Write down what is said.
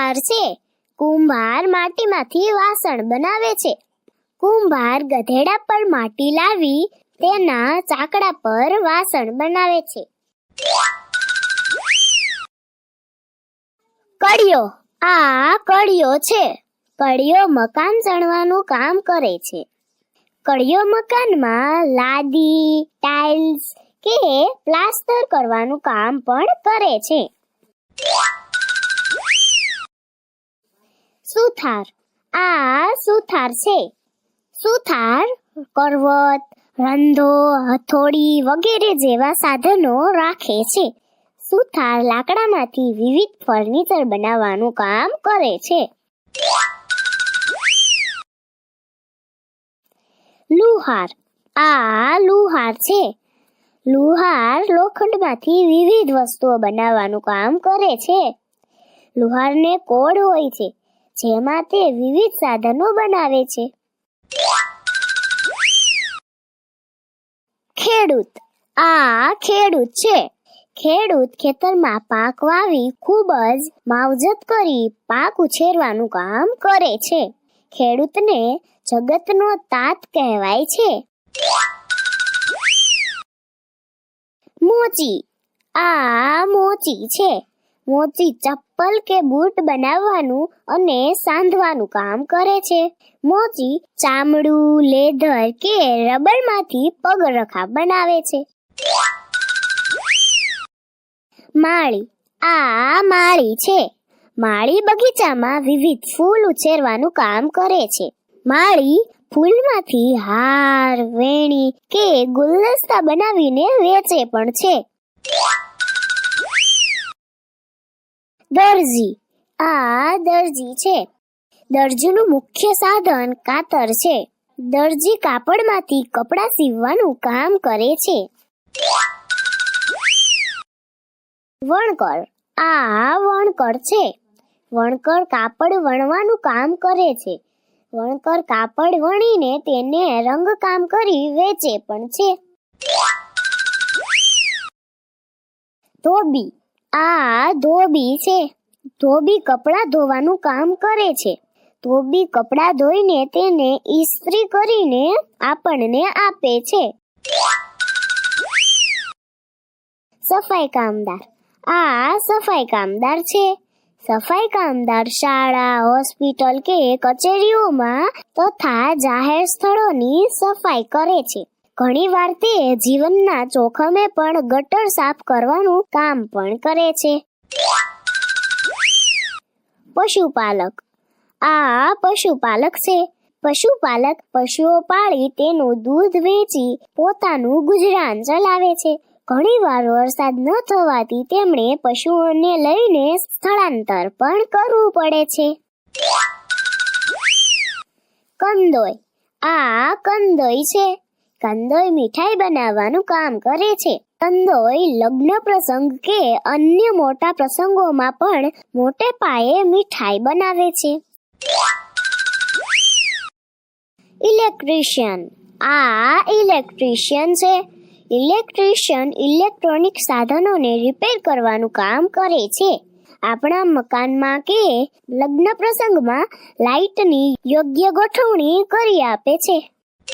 કુંભાર છે. કુંભાર માટીમાંથી વાસણ બનાવે છે. કુંભાર ગધેડા પર માટી લાવી તેના ચાકડા પર વાસણ બનાવે છે. કડિયો. આ કડિયો છે. કડિયો મકાન ચણવાનું કામ કરે છે. કડિયો મકાનમાં લાદી, ટાઇલ્સ કે પ્લાસ્ટર કરવાનું કામ પણ કરે છે. સુથાર. આ સુથાર છે. સુથાર કરવત, રંધો, હથોડી વગેરે જેવા સાધનો રાખે છે. સુથાર લાકડામાંથી વિવિધ ફર્નિચર બનાવવાનું કામ કરે છે. લુહાર. આ લુહાર છે. લુહાર લોખંડમાંથી વિવિધ વસ્તુઓ બનાવવાનું કામ કરે છે. લુહારને કોડ હોય છે, જેમાં તે વિવિધ સાધનો બનાવે છે. ખેડૂત. આ ખેડૂત છે. ખેડૂત ખેતરમાં પાક વાવી ખૂબ જ માવજત કરી પાક ઉછેરવાનું કામ કરે છે. ખેડૂતને જગતનો તાત કહેવાય છે. મોચી. આ મોચી છે. મોચી ચપ્પલ કે બૂટ બનાવવાનું અને સાંધવાનું કામ કરે છે. મોચી ચામડું, લેધર કે રબરમાંથી પગરખા બનાવે છે. માળી. આ માળી છે. માળી બગીચામાં વિવિધ ફૂલ ઉછેરવાનું કામ કરે છે. માળી ફૂલમાંથી હાર, વેણી કે ગુલદસ્તા બનાવીને વેચે પણ છે. દરજી. આ દરજી છે. દરજીનું મુખ્ય સાધન કાતર છે. દરજી કાપડમાંથી કપડાં સીવવાનું કામ કરે છે. વણકર. આ વણકર છે. વણકર કાપડ વણવાનું કામ કરે છે. વણકર કાપડ વણીને તેને રંગકામ કરી વેચે પણ છે. ધોબી. આ ધોબી છે. ધોબી કપડાં ધોવાનું કામ કરે છે. ધોબી કપડાં ધોઈને તેને ઇસ્ત્રી કરીને આપણને આપે છે. સફાઈ કામદાર. આ સફાઈ કામદાર છે. સફાઈ કામદાર શાળા, હોસ્પિટલ કે કચેરીઓમાં તથા જાહેર સ્થળોની સફાઈ કરે છે. ઘણીવાર તે જીવનના જોખમે પણ ગટર સાફ કરવાનું કામ પણ કરે છે. પશુપાલક. આ પશુપાલક છે. પશુપાલક પશુઓ પાળી તેનું દૂધ વેચી પોતાનું ગુજરાન ચલાવે છે. ઘણીવાર વરસાદ ન થવાથી તેમણે પશુઓને લઈને સ્થળાંતર પણ કરવું પડે છે. કંદોઈ. આ કંદોઈ છે. કંદોઈ મીઠાઈ બનાવવાનું કામ કરે છે. કંદોઈ લગ્ન પ્રસંગ કે અન્ય મોટા પ્રસંગોમાં પણ મોટે પાયે મીઠાઈ બનાવે છે. ઇલેક્ટ્રિશિયન. આ ઇલેક્ટ્રિશિયન છે. ઇલેક્ટ્રિશિયન ઇલેક્ટ્રોનિક સાધનોને રિપેર કરવાનું કામ કરે છે. આપણા મકાનમાં કે લગ્ન પ્રસંગમાં લાઇટની યોગ્ય ગોઠવણી કરી આપે છે.